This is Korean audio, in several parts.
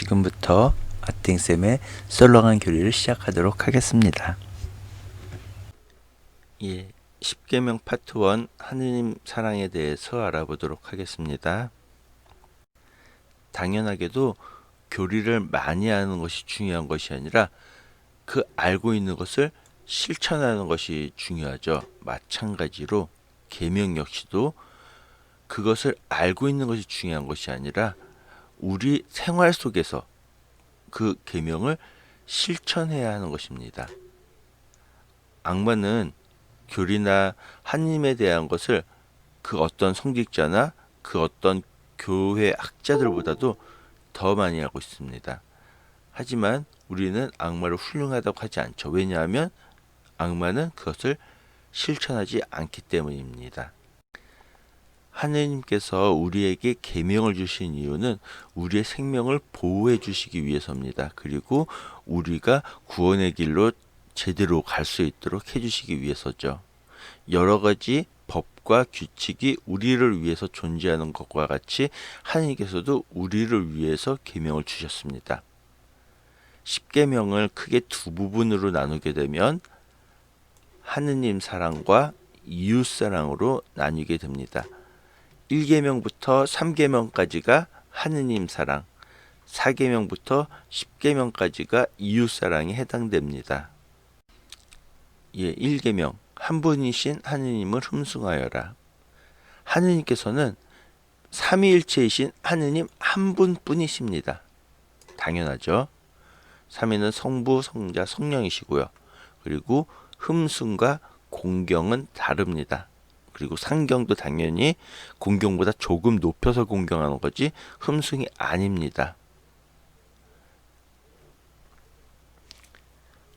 지금부터 아팅쌤의 썰렁한 교리를 시작하도록 하겠습니다. 10계명 파트 1 하느님 사랑에 대해서 알아보도록 하겠습니다. 당연하게도 교리를 많이 하는 것이 중요한 것이 아니라 그 알고 있는 것을 실천하는 것이 중요하죠. 마찬가지로 계명 역시도 그것을 알고 있는 것이 중요한 것이 아니라 우리 생활 속에서 그 계명을 실천해야 하는 것입니다. 악마는 교리나 하느님에 대한 것을 그 어떤 성직자나 그 어떤 교회 학자들보다도 더 많이 알고 있습니다. 하지만 우리는 악마를 훌륭하다고 하지 않죠. 왜냐하면 악마는 그것을 실천하지 않기 때문입니다. 하느님께서 우리에게 계명을 주신 이유는 우리의 생명을 보호해 주시기 위해서입니다. 그리고 우리가 구원의 길로 제대로 갈 수 있도록 해주시기 위해서죠. 여러 가지 법과 규칙이 우리를 위해서 존재하는 것과 같이 하느님께서도 우리를 위해서 계명을 주셨습니다. 10계명을 크게 두 부분으로 나누게 되면 하느님 사랑과 이웃 사랑으로 나뉘게 됩니다. 1계명부터 3계명까지가 하느님 사랑, 4계명부터 10계명까지가 이웃 사랑에 해당됩니다. 1계명 한 분이신 하느님을 흠숭하여라. 하느님께서는 삼위일체이신 하느님 한 분뿐이십니다. 당연하죠. 삼위는 성부, 성자, 성령이시고요. 그리고 흠숭과 공경은 다릅니다. 그리고 상경도 당연히 공경보다 조금 높여서 공경하는 거지 흠숭이 아닙니다.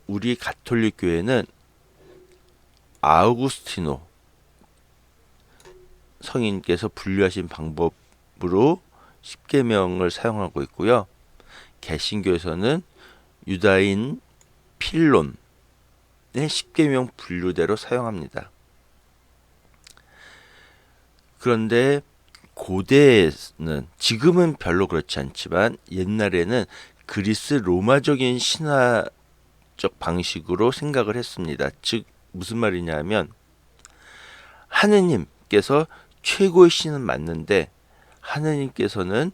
우리 가톨릭 교회는 아우구스티노 성인께서 분류하신 방법으로 10계명을 사용하고 있고요. 개신교에서는 유다인 필론의 10계명 분류대로 사용합니다. 그런데 고대에는, 지금은 별로 그렇지 않지만 옛날에는 그리스 로마적인 신화적 방식으로 생각을 했습니다. 즉 무슨 말이냐면 하느님께서 최고의 신은 맞는데 하느님께서는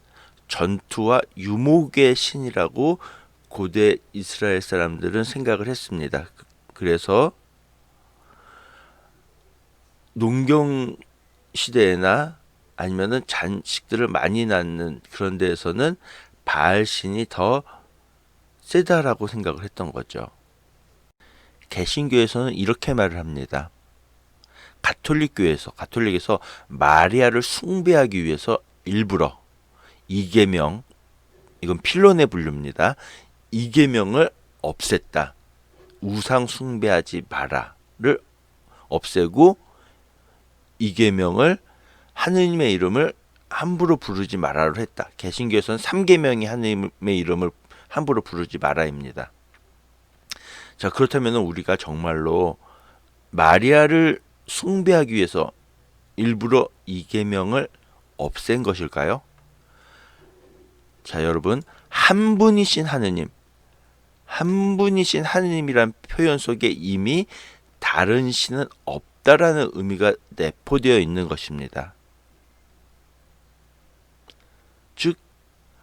전투와 유목의 신이라고 고대 이스라엘 사람들은 생각을 했습니다. 그래서 농경 시대나 아니면은 잔식들을 많이 낳는 그런 데에서는 바알 신이 더 세다라고 생각을 했던 거죠. 개신교에서는 이렇게 말을 합니다. 가톨릭에서 마리아를 숭배하기 위해서 일부러 2계명, 이건 필론의 분류입니다. 2계명을 없앴다. 우상 숭배하지 마라를 없애고 2계명을 하느님의 이름을 함부로 부르지 마라로 했다. 개신교에서는 3계명이 하느님의 이름을 함부로 부르지 마라입니다. 자, 그렇다면 우리가 정말로 마리아를 숭배하기 위해서 일부러 2계명을 없앤 것일까요? 자, 여러분, 한 분이신 하느님이란 표현 속에 이미 다른 신은 없다라는 의미가 내포되어 있는 것입니다. 즉,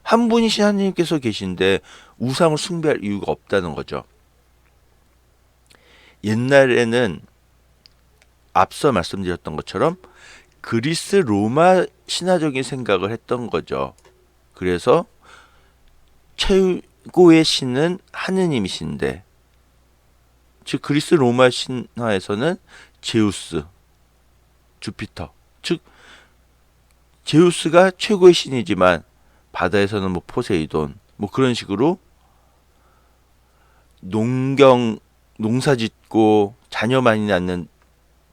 한 분이신 하느님께서 계신데 우상을 숭배할 이유가 없다는 거죠. 옛날에는 앞서 말씀드렸던 것처럼 그리스 로마 신화적인 생각을 했던 거죠. 그래서 최고의 신은 하느님이신데, 즉 그리스 로마 신화에서는 제우스, 주피터, 즉 제우스가 최고의 신이지만 바다에서는 뭐 포세이돈, 뭐 그런 식으로 농사 짓고 자녀 많이 낳는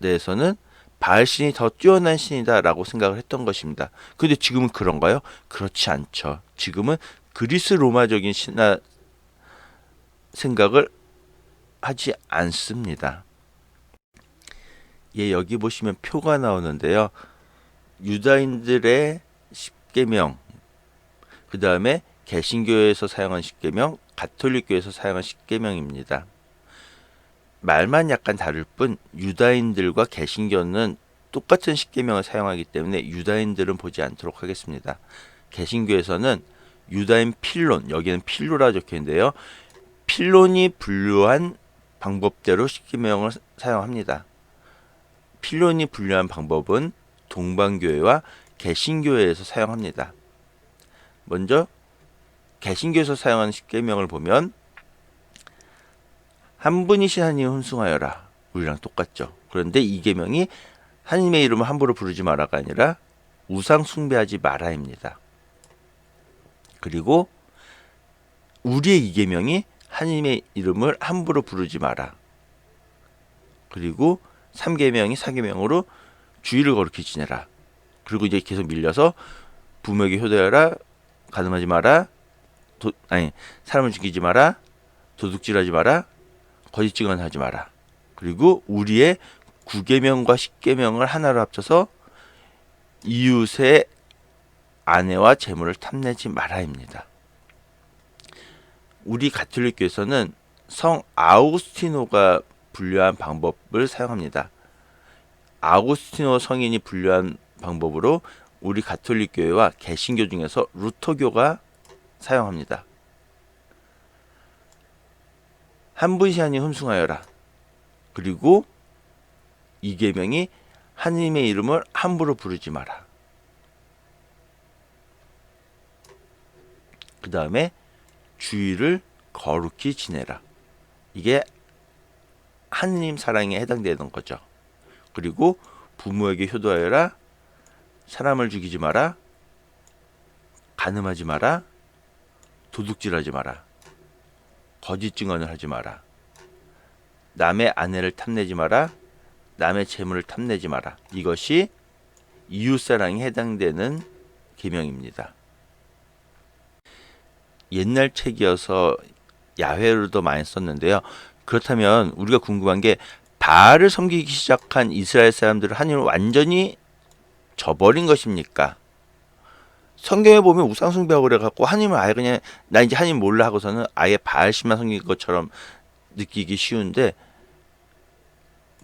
데에서는 바알신이 더 뛰어난 신이다라고 생각을 했던 것입니다. 근데 지금은 그런가요? 그렇지 않죠. 지금은 그리스 로마적인 신화 생각을 하지 않습니다. 여기 보시면 표가 나오는데요. 유다인들의 10계명, 그 다음에 개신교에서 사용한 십계명, 가톨릭교에서 사용한 십계명입니다. 말만 약간 다를 뿐 유다인들과 개신교는 똑같은 십계명을 사용하기 때문에 유다인들은 보지 않도록 하겠습니다. 개신교에서는 유다인 필론, 여기는 필로라 적혀있는데요. 필론이 분류한 방법대로 십계명을 사용합니다. 필론이 분류한 방법은 동방교회와 개신교회에서 사용합니다. 먼저 개신교에서 사용하는 십계명을 보면 한 분이신 하나님을 hun숭하여라. 우리랑 똑같죠. 그런데 이 계명이 하나님의 이름을 함부로 부르지 마라가 아니라 우상 숭배하지 마라입니다. 그리고 우리의 이 계명이 하나님의 이름을 함부로 부르지 마라. 그리고 3계명이 4계명으로 주의를 거룩히 지내라. 그리고 이제 계속 밀려서 부모에게 효도하여라. 간음하지 마라. 사람을 죽이지 마라. 도둑질하지 마라. 거짓 증언하지 마라. 그리고 우리의 9계명과 10계명을 하나로 합쳐서 이웃의 아내와 재물을 탐내지 마라입니다. 우리 가톨릭교에서는 성 아우구스티노가 분류한 방법을 사용합니다. 아우구스티노 성인이 분류한 방법으로 우리 가톨릭교회와 개신교 중에서 루터교가 사용합니다. 한 분이신 하나님 hun숭하여라. 그리고 이 계명이 하나님의 이름을 함부로 부르지 마라. 그 다음에 주의를 거룩히 지내라. 이게 하느님 사랑에 해당되는 거죠. 그리고 부모에게 효도하여라. 사람을 죽이지 마라. 간음하지 마라. 도둑질하지 마라. 거짓 증언을 하지 마라. 남의 아내를 탐내지 마라. 남의 재물을 탐내지 마라. 이것이 이웃사랑에 해당되는 계명입니다. 옛날 책이어서 야훼로도 많이 썼는데요. 그렇다면 우리가 궁금한 게 바알을 섬기기 시작한 이스라엘 사람들은 하나님을 완전히 저버린 것입니까? 성경에 보면 우상숭배하고 그래갖고 하나님을 아예 그냥 나 이제 하나님 몰라 하고서는 아예 바알신만 섬긴 것처럼 느끼기 쉬운데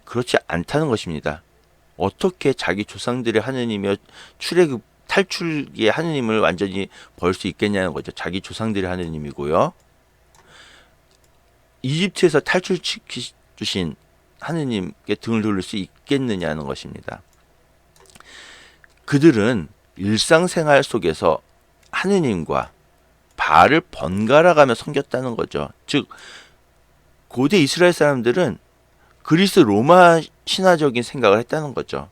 그렇지 않다는 것입니다. 어떻게 자기 조상들의 하느님이여 출애굽 탈출기의 하느님을 완전히 벌 수 있겠냐는 거죠. 자기 조상들의 하느님이고요. 이집트에서 탈출시키신 하느님께 등을 돌릴 수 있겠느냐는 것입니다. 그들은 일상생활 속에서 하느님과 바알을 번갈아가며 섬겼다는 거죠. 즉 고대 이스라엘 사람들은 그리스 로마 신화적인 생각을 했다는 거죠.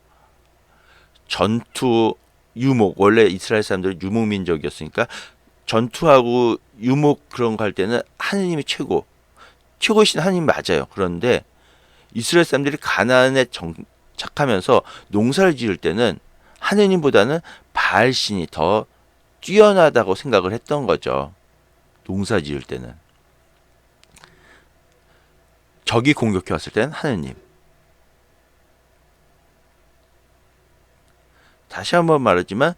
전투, 유목, 원래 이스라엘 사람들은 유목민족이었으니까 전투하고 유목 그런 거 할 때는 하느님이 최고이신 하느님 맞아요. 그런데 이스라엘 사람들이 가나안에 정착하면서 농사를 지을 때는 하느님보다는 바알신이 더 뛰어나다고 생각을 했던 거죠. 농사 지을 때는. 적이 공격해 왔을 때는 하느님. 다시 한번 말하지만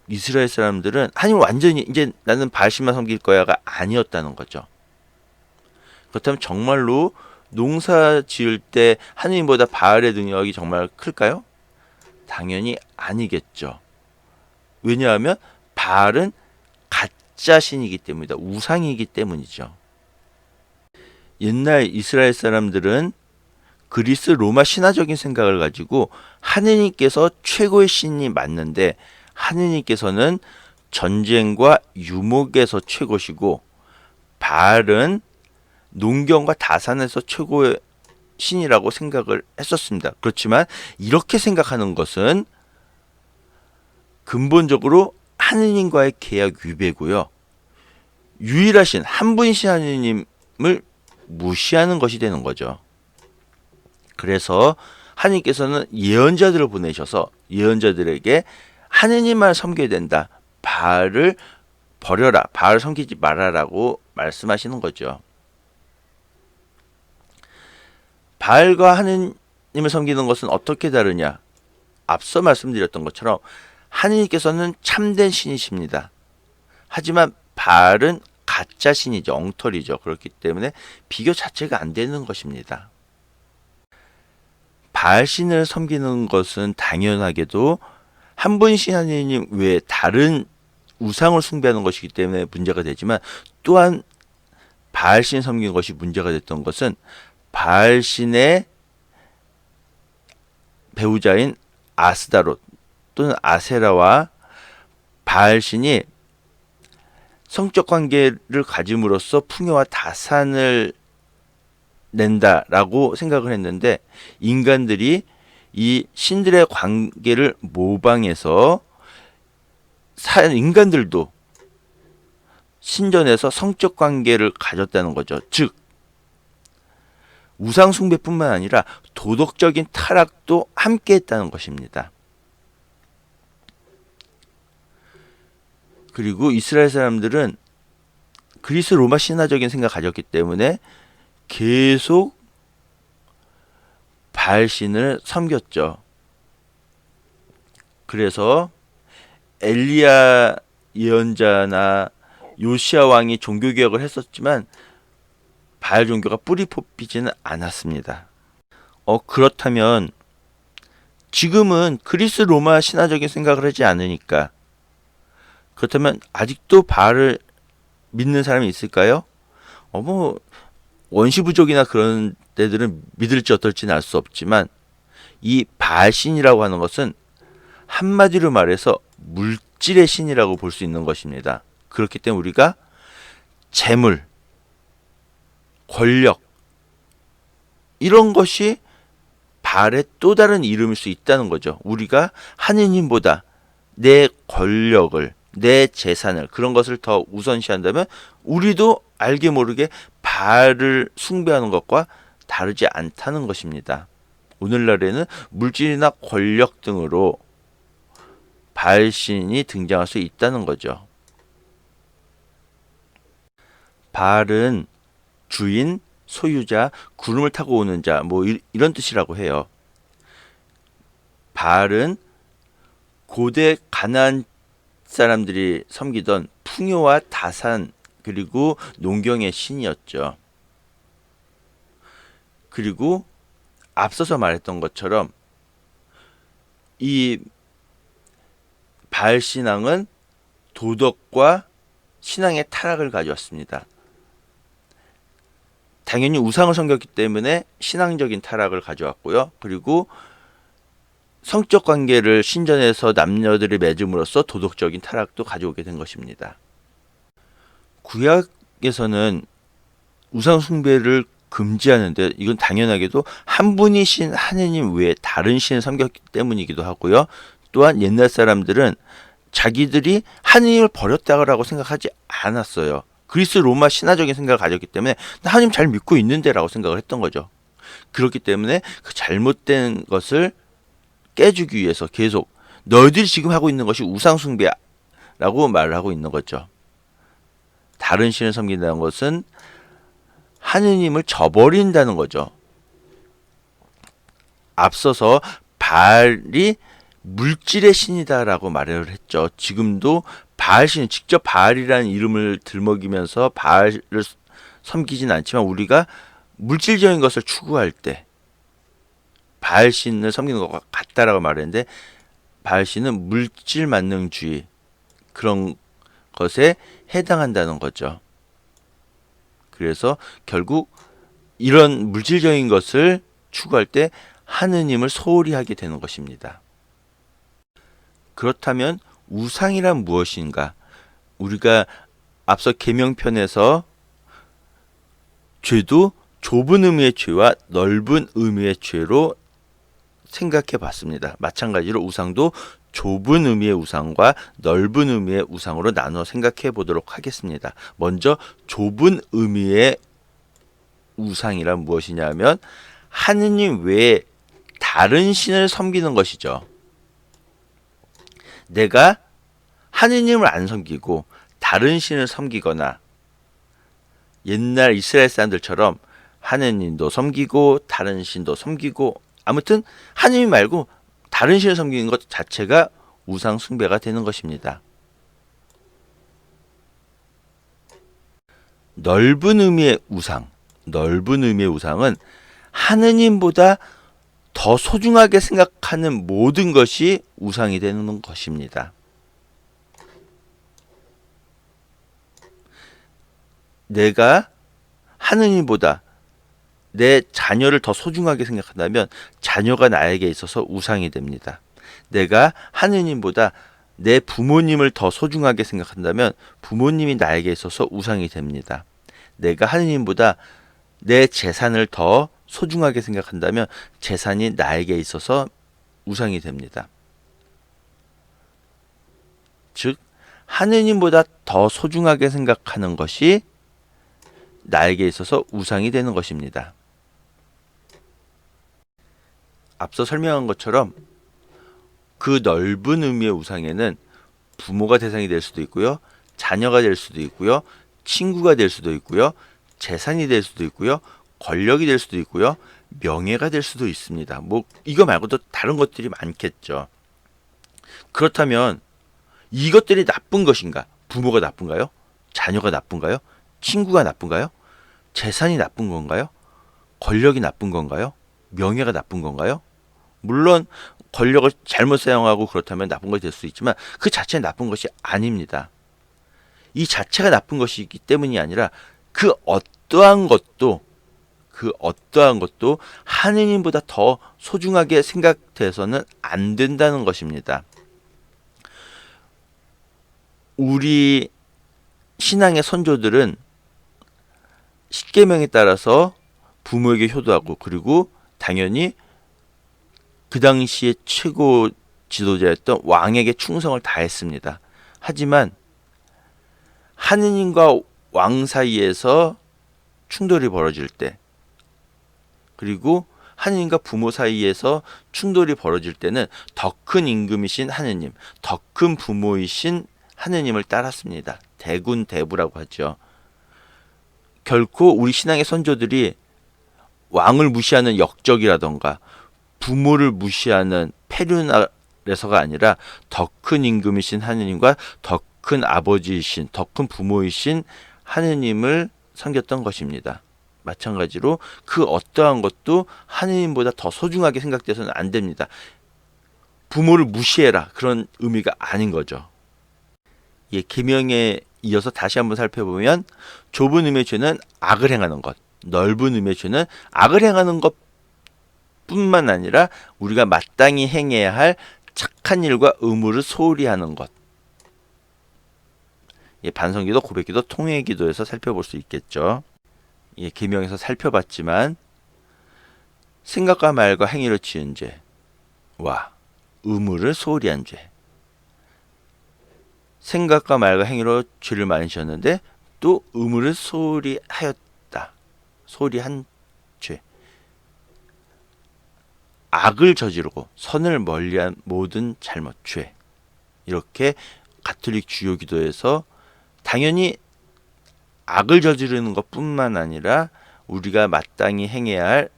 이스라엘 사람들은 하나님 완전히 이제 나는 바알신만 섬길 거야가 아니었다는 거죠. 그렇다면 정말로 농사 지을 때 하느님보다 바알의 능력이 정말 클까요? 당연히 아니겠죠. 왜냐하면 바알은 가짜 신이기 때문이다. 우상이기 때문이죠. 옛날 이스라엘 사람들은 그리스 로마 신화적인 생각을 가지고 하느님께서 최고의 신이 맞는데 하느님께서는 전쟁과 유목에서 최고시고 바알은 농경과 다산에서 최고의 신이라고 생각을 했었습니다. 그렇지만 이렇게 생각하는 것은 근본적으로 하느님과의 계약 위배고요. 유일하신 한 분이신 하느님을 무시하는 것이 되는 거죠. 그래서 하느님께서는 예언자들을 보내셔서 예언자들에게 하느님만 섬겨야 된다. 바알을 버려라. 바알을 섬기지 말아라고 말씀하시는 거죠. 바알과 하느님을 섬기는 것은 어떻게 다르냐? 앞서 말씀드렸던 것처럼 하느님께서는 참된 신이십니다. 하지만 바알은 가짜 신이죠. 엉터리죠. 그렇기 때문에 비교 자체가 안 되는 것입니다. 바알 신을 섬기는 것은 당연하게도 한 분신 하느님 외에 다른 우상을 숭배하는 것이기 때문에 문제가 되지만, 또한 바알신 섬기는 것이 문제가 됐던 것은 바알신의 배우자인 아스다롯 또는 아세라와 바알신이 성적 관계를 가짐으로써 풍요와 다산을 낸다라고 생각을 했는데, 인간들이 이 신들의 관계를 모방해서 인간들도 신전에서 성적 관계를 가졌다는 거죠. 즉 우상 숭배뿐만 아니라 도덕적인 타락도 함께 했다는 것입니다. 그리고 이스라엘 사람들은 그리스 로마 신화적인 생각을 가졌기 때문에 계속 바알신을 섬겼죠. 그래서 엘리야 예언자나 요시야 왕이 종교개혁을 했었지만 바알 종교가 뿌리 뽑히지는 않았습니다. 그렇다면 지금은 그리스 로마 신화적인 생각을 하지 않으니까, 그렇다면 아직도 바알을 믿는 사람이 있을까요? 원시부족이나 그런 데들은 믿을지 어떨지는 알 수 없지만, 이 바알신이라고 하는 것은 한마디로 말해서 물질의 신이라고 볼 수 있는 것입니다. 그렇기 때문에 우리가 재물, 권력, 이런 것이 바알의 또 다른 이름일 수 있다는 거죠. 우리가 하느님보다 내 권력을, 내 재산을, 그런 것을 더 우선시한다면 우리도 알게 모르게 바알을 숭배하는 것과 다르지 않다는 것입니다. 오늘날에는 물질이나 권력 등으로 바알신이 등장할 수 있다는 거죠. 바알은 주인, 소유자, 구름을 타고 오는 자, 이런 뜻이라고 해요. 바알은 고대 가나안 사람들이 섬기던 풍요와 다산, 그리고 농경의 신이었죠. 그리고 앞서서 말했던 것처럼 이 바알 신앙은 도덕과 신앙의 타락을 가져왔습니다. 당연히 우상을 섬겼기 때문에 신앙적인 타락을 가져왔고요. 그리고 성적 관계를 신전에서 남녀들이 맺음으로써 도덕적인 타락도 가져오게 된 것입니다. 구약에서는 우상 숭배를 금지하는데, 이건 당연하게도 한 분이신 하느님 외에 다른 신을 섬겼기 때문이기도 하고요. 또한 옛날 사람들은 자기들이 하느님을 버렸다고 생각하지 않았어요. 그리스 로마 신화적인 생각을 가졌기 때문에 나 하느님 잘 믿고 있는데 라고 생각을 했던 거죠. 그렇기 때문에 그 잘못된 것을 깨주기 위해서 계속 너희들이 지금 하고 있는 것이 우상 숭배야 라고 말을 하고 있는 거죠. 다른 신을 섬긴다는 것은 하느님을 저버린다는 거죠. 앞서서 바알이 물질의 신이다라고 말을 했죠. 지금도 바알 신은 직접 바알이라는 이름을 들먹이면서 바알을 섬기진 않지만, 우리가 물질적인 것을 추구할 때 바알 신을 섬기는 것과 같다라고 말했는데, 바알 신은 물질 만능주의, 그런 것에 해당한다는 거죠. 그래서 결국 이런 물질적인 것을 추구할 때 하느님을 소홀히 하게 되는 것입니다. 그렇다면 우상이란 무엇인가? 우리가 앞서 계명편에서 죄도 좁은 의미의 죄와 넓은 의미의 죄로 생각해 봤습니다. 마찬가지로 우상도 좁은 의미의 우상과 넓은 의미의 우상으로 나눠 생각해 보도록 하겠습니다. 먼저 좁은 의미의 우상이란 무엇이냐면 하느님 외에 다른 신을 섬기는 것이죠. 내가 하느님을 안 섬기고 다른 신을 섬기거나, 옛날 이스라엘 사람들처럼 하느님도 섬기고 다른 신도 섬기고, 아무튼 하느님 말고 다른 신을 섬기는 것 자체가 우상 숭배가 되는 것입니다. 넓은 의미의 우상, 넓은 의미의 우상은 하느님보다 더 소중하게 생각하는 모든 것이 우상이 되는 것입니다. 내가 하느님보다 내 자녀를 더 소중하게 생각한다면 자녀가 나에게 있어서 우상이 됩니다. 내가 하느님보다 내 부모님을 더 소중하게 생각한다면 부모님이 나에게 있어서 우상이 됩니다. 내가 하느님보다 내 재산을 더 소중하게 생각한다면 재산이 나에게 있어서 우상이 됩니다. 즉, 하느님보다 더 소중하게 생각하는 것이 나에게 있어서 우상이 되는 것입니다. 앞서 설명한 것처럼 그 넓은 의미의 우상에는 부모가 대상이 될 수도 있고요, 자녀가 될 수도 있고요, 친구가 될 수도 있고요, 재산이 될 수도 있고요, 권력이 될 수도 있고요, 명예가 될 수도 있습니다. 이거 말고도 다른 것들이 많겠죠. 그렇다면 이것들이 나쁜 것인가? 부모가 나쁜가요? 자녀가 나쁜가요? 친구가 나쁜가요? 재산이 나쁜 건가요? 권력이 나쁜 건가요? 명예가 나쁜 건가요? 물론 권력을 잘못 사용하고 그렇다면 나쁜 것이 될 수 있지만 그 자체는 나쁜 것이 아닙니다. 이 자체가 나쁜 것이기 때문이 아니라 그 어떠한 것도 하느님보다 더 소중하게 생각돼서는 안 된다는 것입니다. 우리 신앙의 선조들은 십계명에 따라서 부모에게 효도하고 그리고 당연히 그 당시에 최고 지도자였던 왕에게 충성을 다했습니다. 하지만 하느님과 왕 사이에서 충돌이 벌어질 때 그리고 하느님과 부모 사이에서 충돌이 벌어질 때는 더 큰 임금이신 하느님, 더 큰 부모이신 하느님을 따랐습니다. 대군대부라고 하죠. 결코 우리 신앙의 선조들이 왕을 무시하는 역적이라던가 부모를 무시하는 폐륜아래서가 아니라 더 큰 임금이신 하느님과 더 큰 아버지이신, 더 큰 부모이신 하느님을 섬겼던 것입니다. 마찬가지로 그 어떠한 것도 하느님보다 더 소중하게 생각돼서는 안 됩니다. 부모를 무시해라 그런 의미가 아닌 거죠. 예, 계명에 이어서 다시 한번 살펴보면 좁은 의미의 죄는 악을 행하는 것, 넓은 의미의 죄는 악을 행하는 것 뿐만 아니라 우리가 마땅히 행해야 할 착한 일과 의무를 소홀히 하는 것. 예, 반성기도, 고백기도, 통회기도에서 살펴볼 수 있겠죠. 예, 계명에서 살펴봤지만 생각과 말과 행위로 지은 죄와 의무를 소홀히 한 죄. 생각과 말과 행위로 죄를 많이 지었는데 또 의무를 소홀히 하였다. 소홀히 한 죄. 악을 저지르고 선을 멀리한 모든 잘못 죄. 이렇게 가톨릭 주요 기도에서 당연히 악을 저지르는 것뿐만 아니라 우리가 마땅히 행해야 할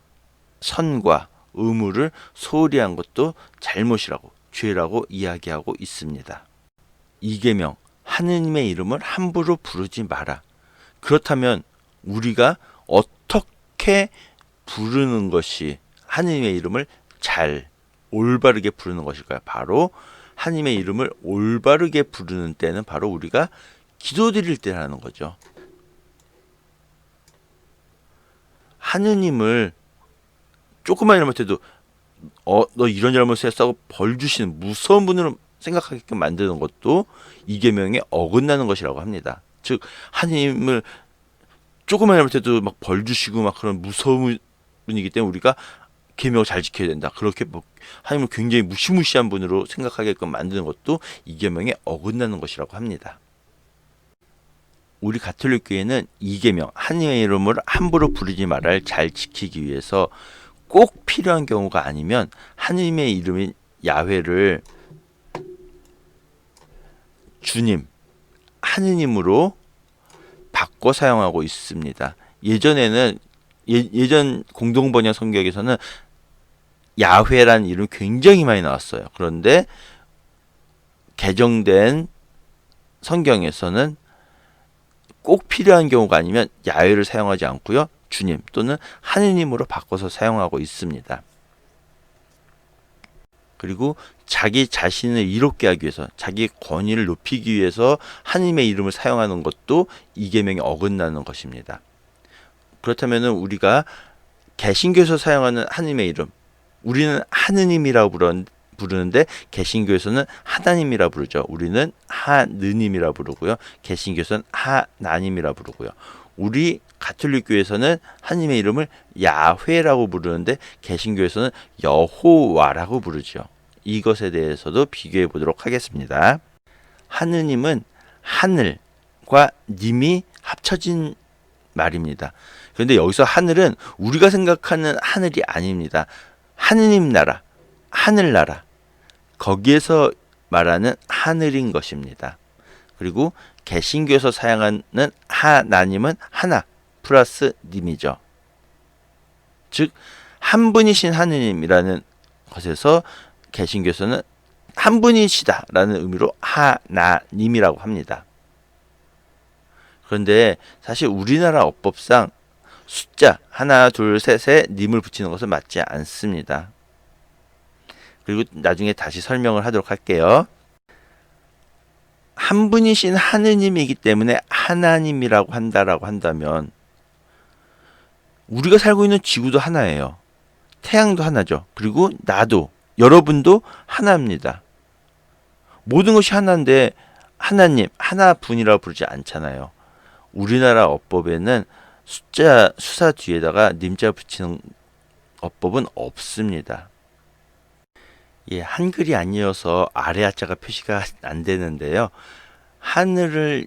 선과 의무를 소홀히 한 것도 잘못이라고, 죄라고 이야기하고 있습니다. 이계명, 하느님의 이름을 함부로 부르지 마라. 그렇다면 우리가 어떻게 부르는 것이 하느님의 이름을 잘 올바르게 부르는 것일까요? 바로 하느님의 이름을 올바르게 부르는 때는 바로 우리가 기도드릴 때라는 거죠. 하느님을 조그만 잘못해도 너 이런 잘못을 했다고 벌 주시는 무서운 분으로 생각하게끔 만드는 것도 이 계명에 어긋나는 것이라고 합니다. 즉 하느님을 조그만 잘못해도 막 벌 주시고 막 그런 무서운 분이기 때문에 우리가 계명을 잘 지켜야 된다. 그렇게 하나님을 굉장히 무시무시한 분으로 생각하게끔 만드는 것도 이 계명에 어긋나는 것이라고 합니다. 우리 가톨릭 교회는 이 계명, 하느님의 이름을 함부로 부르지 말아를 잘 지키기 위해서 꼭 필요한 경우가 아니면 하느님의 이름인 야훼를 주님, 하느님으로 바꿔 사용하고 있습니다. 예전에는 예전 공동번역 성경에서는 야훼라는 이름이 굉장히 많이 나왔어요. 그런데 개정된 성경에서는 꼭 필요한 경우가 아니면 야훼를 사용하지 않고요. 주님 또는 하느님으로 바꿔서 사용하고 있습니다. 그리고 자기 자신을 이롭게 하기 위해서, 자기 권위를 높이기 위해서 하느님의 이름을 사용하는 것도 이 계명에 어긋나는 것입니다. 그렇다면 우리가 개신교에서 사용하는 하느님의 이름, 우리는 하느님이라고 부르는데 개신교에서는 하나님이라 부르죠. 우리는 하느님이라 부르고요. 개신교에서는 하나님이라 부르고요. 우리 가톨릭교에서는 하느님의 이름을 야훼라고 부르는데 개신교에서는 여호와라고 부르죠. 이것에 대해서도 비교해 보도록 하겠습니다. 하느님은 하늘과 님이 합쳐진 말입니다. 그런데 여기서 하늘은 우리가 생각하는 하늘이 아닙니다. 하느님 나라, 하늘나라, 거기에서 말하는 하늘인 것입니다. 그리고 개신교에서 사용하는 하나님은 하나 플러스 님이죠. 즉 한 분이신 하느님이라는 것에서 개신교에서는 한 분이시다라는 의미로 하나님이라고 합니다. 그런데 사실 우리나라 어법상 숫자 하나 둘 셋에 님을 붙이는 것은 맞지 않습니다. 그리고 나중에 다시 설명을 하도록 할게요. 한 분이신 하느님이기 때문에 하나님이라고 한다라고 한다면 우리가 살고 있는 지구도 하나예요. 태양도 하나죠. 그리고 나도, 여러분도 하나입니다. 모든 것이 하나인데 하나님, 하나분이라고 부르지 않잖아요. 우리나라 어법에는 숫자, 수사 뒤에다가 님자 붙이는 어법은 없습니다. 예, 한글이 아니어서 아래 하자가 표시가 안 되는데요. 하늘을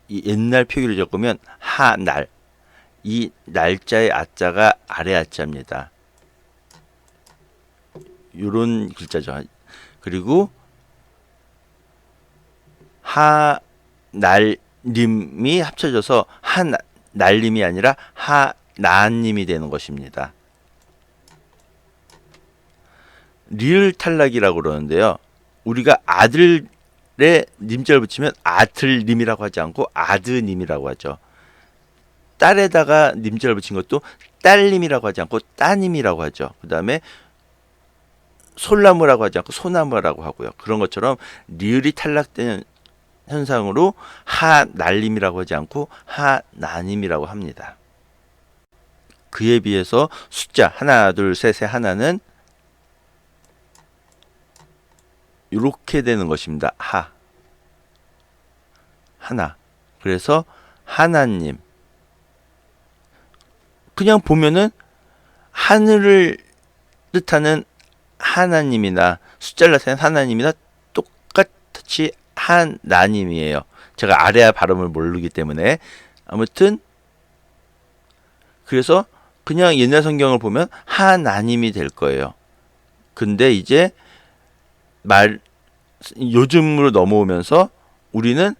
옛날 표기를 적으면 하날, 이 날짜의 아자가 아래 하자입니다. 요런 글자죠. 그리고 하날님이 합쳐져서 하날님이 아니라 하나님이 되는 것입니다. 리을 탈락이라고 그러는데요. 우리가 아들에 님자를 붙이면 아들님이라고 하지 않고 아드님이라고 하죠. 딸에다가 님자를 붙인 것도 딸님이라고 하지 않고 따님이라고 하죠. 그 다음에 솔나무라고 하지 않고 소나무라고 하고요. 그런 것처럼 리을이 탈락되는 현상으로 하날님이라고 하지 않고 하나님이라고 합니다. 그에 비해서 숫자 하나 둘 셋의 하나는 이렇게 되는 것입니다. 하나. 그래서 하나님. 그냥 보면은 하늘을 뜻하는 하나님이나 숫자를 나타내는 하나님이나 똑같이 하나님이에요. 제가 아래아 발음을 모르기 때문에. 아무튼 그래서 그냥 옛날 성경을 보면 하나님이 될 거예요. 근데 이제 요즘으로 넘어오면서 우리는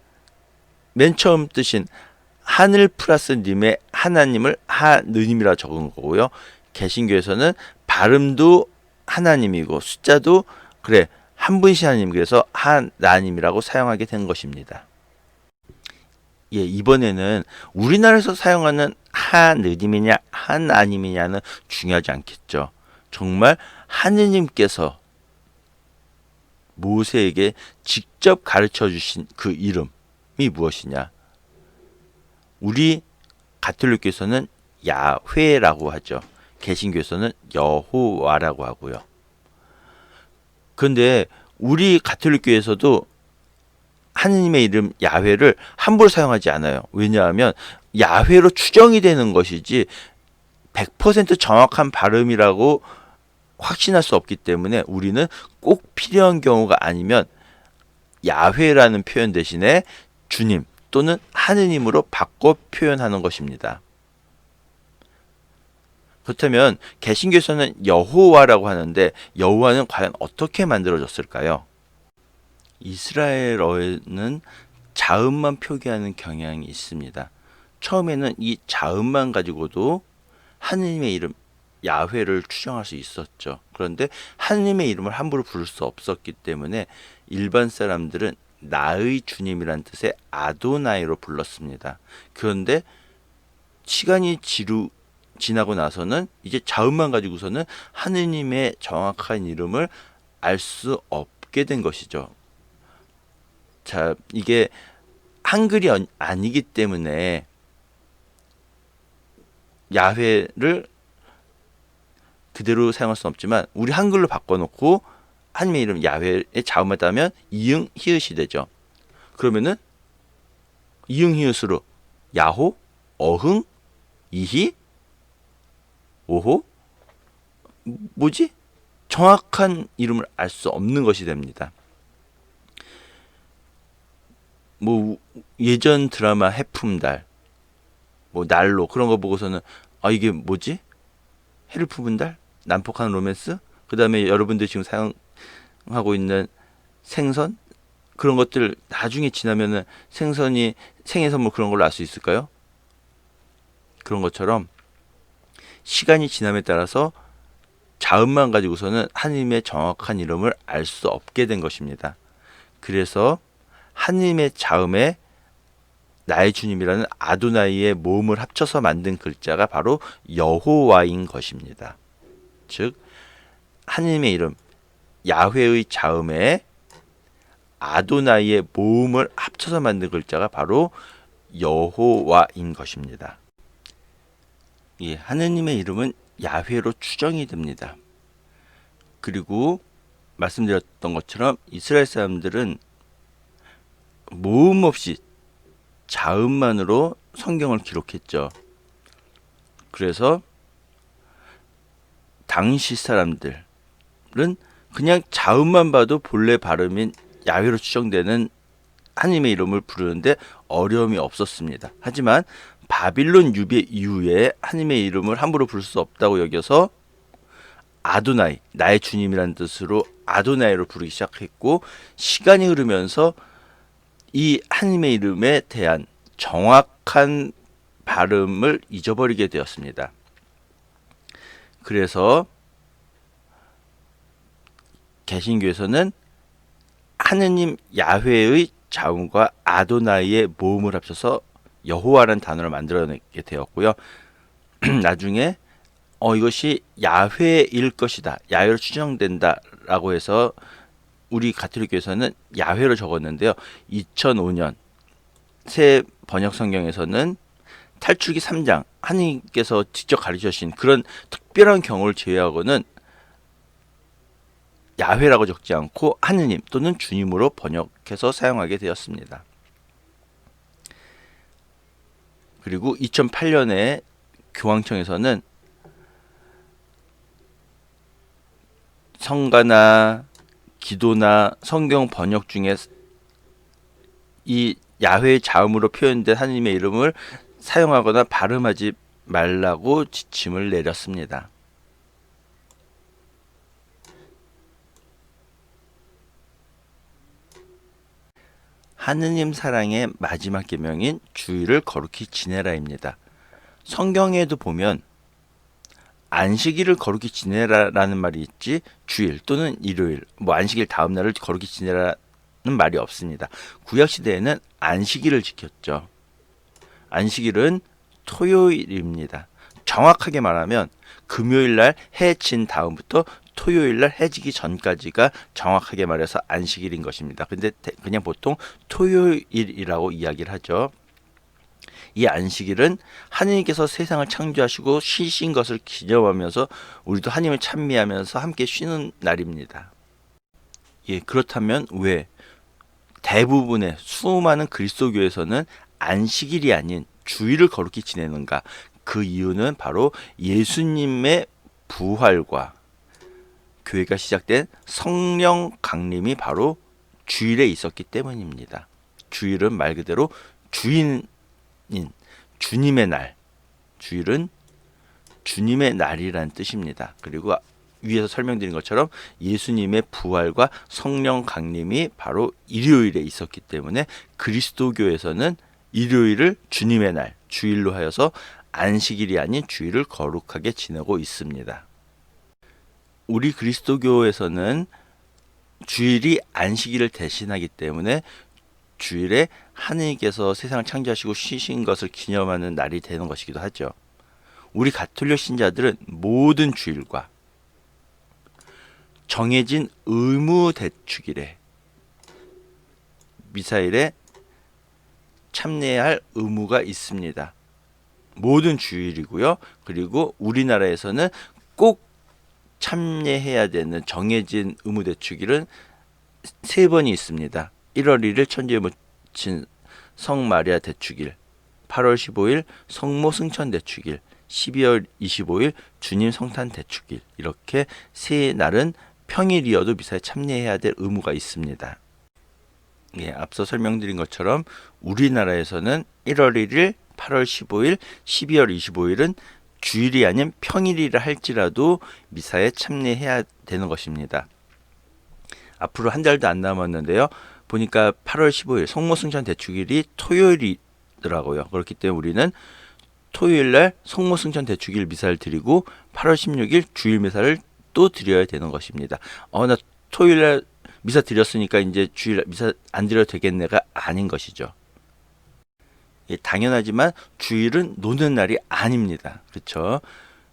맨 처음 뜻인 하늘 플러스 님의 하나님을 하느님이라 적은 거고요. 개신교에서는 발음도 하나님이고 숫자도 그래 한 분이신 하나님, 그래서 하나님이라고 사용하게 된 것입니다. 예, 이번에는 우리나라에서 사용하는 하느님이냐 하나님이냐는 중요하지 않겠죠. 정말 하느님께서 모세에게 직접 가르쳐 주신 그 이름이 무엇이냐? 우리 가톨릭교에서는 야훼라고 하죠. 개신교에서는 여호와라고 하고요. 그런데 우리 가톨릭교에서도 하느님의 이름 야훼를 함부로 사용하지 않아요. 왜냐하면 야훼로 추정이 되는 것이지 100% 정확한 발음이라고 확신할 수 없기 때문에 우리는 꼭 필요한 경우가 아니면 야훼라는 표현 대신에 주님 또는 하느님으로 바꿔 표현하는 것입니다. 그렇다면 개신교에서는 여호와라고 하는데 여호와는 과연 어떻게 만들어졌을까요? 이스라엘어에는 자음만 표기하는 경향이 있습니다. 처음에는 이 자음만 가지고도 하느님의 이름 야훼를 추정할 수 있었죠. 그런데 하느님의 이름을 함부로 부를 수 없었기 때문에 일반 사람들은 나의 주님이란 뜻의 아도나이로 불렀습니다. 그런데 시간이 지나고 나서는 이제 자음만 가지고서는 하느님의 정확한 이름을 알 수 없게 된 것이죠. 자, 이게 한글이 아니기 때문에 야훼를 그대로 사용할 수는 없지만 우리 한글로 바꿔놓고 하나님의 이름 야훼의 자음을 따면 이응 히읗이 되죠. 그러면은 이응 히읗으로 야호, 어흥, 이히, 오호, 뭐지? 정확한 이름을 알 수 없는 것이 됩니다. 뭐 예전 드라마 해품달, 뭐 난로 그런 거 보고서는 아 이게 뭐지? 해를 품은 달, 난폭한 로맨스, 그 다음에 여러분들이 지금 사용하고 있는 생선 그런 것들 나중에 지나면은 생선이 생일 선물 그런 걸로 알 수 있을까요? 그런 것처럼 시간이 지남에 따라서 자음만 가지고서는 하나님의 정확한 이름을 알 수 없게 된 것입니다. 그래서 하나님의 자음에 나의 주님이라는 아도나이의 모음을 합쳐서 만든 글자가 바로 여호와인 것입니다. 즉 하나님의 이름 야훼의 자음에 아도나이의 모음을 합쳐서 만든 글자가 바로 여호와인 것입니다. 예, 하느님의 이름은 야훼로 추정이 됩니다. 그리고 말씀드렸던 것처럼 이스라엘 사람들은 모음 없이 자음만으로 성경을 기록했죠. 그래서 당시 사람들은 그냥 자음만 봐도 본래 발음인 야훼로 추정되는 하나님의 이름을 부르는데 어려움이 없었습니다. 하지만 바빌론 유배 이후에 하나님의 이름을 함부로 부를 수 없다고 여겨서 아도나이, 나의 주님이라는 뜻으로 아도나이로 부르기 시작했고 시간이 흐르면서 이 하나님의 이름에 대한 정확한 발음을 잊어버리게 되었습니다. 그래서 개신교에서는 하느님 야훼의 자음과 아도나이의 모음을 합쳐서 여호와라는 단어를 만들어내게 되었고요. 나중에 이것이 야훼일 것이다, 야훼로 추정된다라고 해서 우리 가톨릭교에서는 야훼로 적었는데요. 2005년 새 번역 성경에서는 탈출기 3장 하나님께서 직접 가르쳐 주신 그런 특별한 경우를 제외하고는 야훼라고 적지 않고 하느님 또는 주님으로 번역해서 사용하게 되었습니다. 그리고 2008년에 교황청에서는 성가나 기도나 성경 번역 중에 이 야훼의 자음으로 표현된 하나님의 이름을 사용하거나 발음하지 말라고 지침을 내렸습니다. 하느님 사랑의 마지막 계명인 주일을 거룩히 지내라입니다. 성경에도 보면 안식일을 거룩히 지내라라는 말이 있지 주일 또는 일요일, 뭐 안식일 다음 날을 거룩히 지내라는 말이 없습니다. 구약 시대에는 안식일을 지켰죠. 안식일은 토요일입니다. 정확하게 말하면 금요일 날 해 진 다음부터 토요일 날 해 지기 전까지가 정확하게 말해서 안식일인 것입니다. 근데 그냥 보통 토요일이라고 이야기를 하죠. 이 안식일은 하느님께서 세상을 창조하시고 쉬신 것을 기념하면서 우리도 하나님을 찬미하면서 함께 쉬는 날입니다. 예, 그렇다면 왜 대부분의 수많은 그리스도교에서는 안식일이 아닌 주일을 거룩히 지내는가? 그 이유는 바로 예수님의 부활과 교회가 시작된 성령 강림이 바로 주일에 있었기 때문입니다. 주일은 말 그대로 주인인 주님의 날, 주일은 주님의 날이라는 뜻입니다. 그리고 위에서 설명드린 것처럼 예수님의 부활과 성령 강림이 바로 일요일에 있었기 때문에 그리스도교에서는 일요일을 주님의 날, 주일로 하여서 안식일이 아닌 주일을 거룩하게 지내고 있습니다. 우리 그리스도교에서는 주일이 안식일을 대신하기 때문에 주일에 하느님께서 세상을 창조하시고 쉬신 것을 기념하는 날이 되는 것이기도 하죠. 우리 가톨릭 신자들은 모든 주일과 정해진 의무 대축일에 미사일에 참여해야 할 의무가 있습니다. 모든 주일이고요. 그리고 우리나라에서는 꼭 참여해야 되는 정해진 의무 대축일은 3번이 있습니다. 1월 1일 천주에 묻힌 성마리아 대축일, 8월 15일 성모 승천 대축일, 12월 25일 주님 성탄 대축일, 이렇게 3날은 평일이어도 미사에 참여해야 될 의무가 있습니다. 예, 앞서 설명드린 것처럼 우리나라에서는 1월 1일, 8월 15일, 12월 25일은 주일이 아닌 평일이라 할지라도 미사에 참여해야 되는 것입니다. 앞으로 한 달도 안 남았는데요. 보니까 8월 15일 성모승천 대축일이 토요일이더라고요. 그렇기 때문에 우리는 토요일날 성모승천 대축일 미사를 드리고 8월 16일 주일 미사를 또 드려야 되는 것입니다. 나 토요일날 미사 드렸으니까 이제 주일 미사 안 드려도 되겠네가 아닌 것이죠. 예, 당연하지만 주일은 노는 날이 아닙니다. 그렇죠?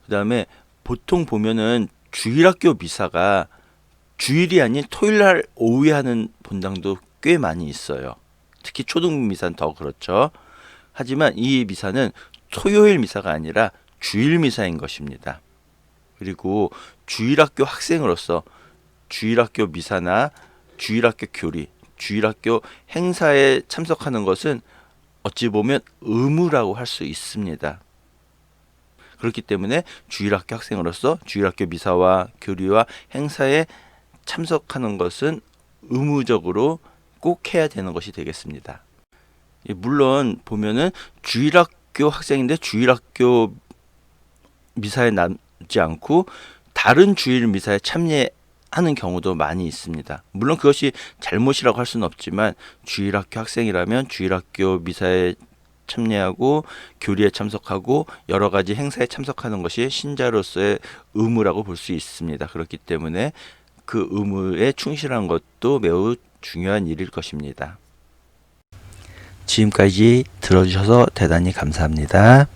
그 다음에 보통 보면은 주일학교 미사가 주일이 아닌 토요일날 오후에 하는 본당도 꽤 많이 있어요. 특히 초등 미사는 더 그렇죠. 하지만 이 미사는 토요일 미사가 아니라 주일 미사인 것입니다. 그리고 주일학교 학생으로서 주일학교 미사나 주일학교 교리, 주일학교 행사에 참석하는 것은 어찌 보면 의무라고 할 수 있습니다. 그렇기 때문에 주일학교 학생으로서 주일학교 미사와 교리와 행사에 참석하는 것은 의무적으로 꼭 해야 되는 것이 되겠습니다. 물론 보면은 주일학교 학생인데 주일학교 미사에 남지 않고 다른 주일 미사에 참여하는 경우도 많이 있습니다. 물론 그것이 잘못이라고 할 수는 없지만 주일학교 학생이라면 주일학교 미사에 참여하고 교리에 참석하고 여러 가지 행사에 참석하는 것이 신자로서의 의무라고 볼 수 있습니다. 그렇기 때문에 그 의무에 충실한 것도 매우 중요한 일일 것입니다. 지금까지 들어주셔서 대단히 감사합니다.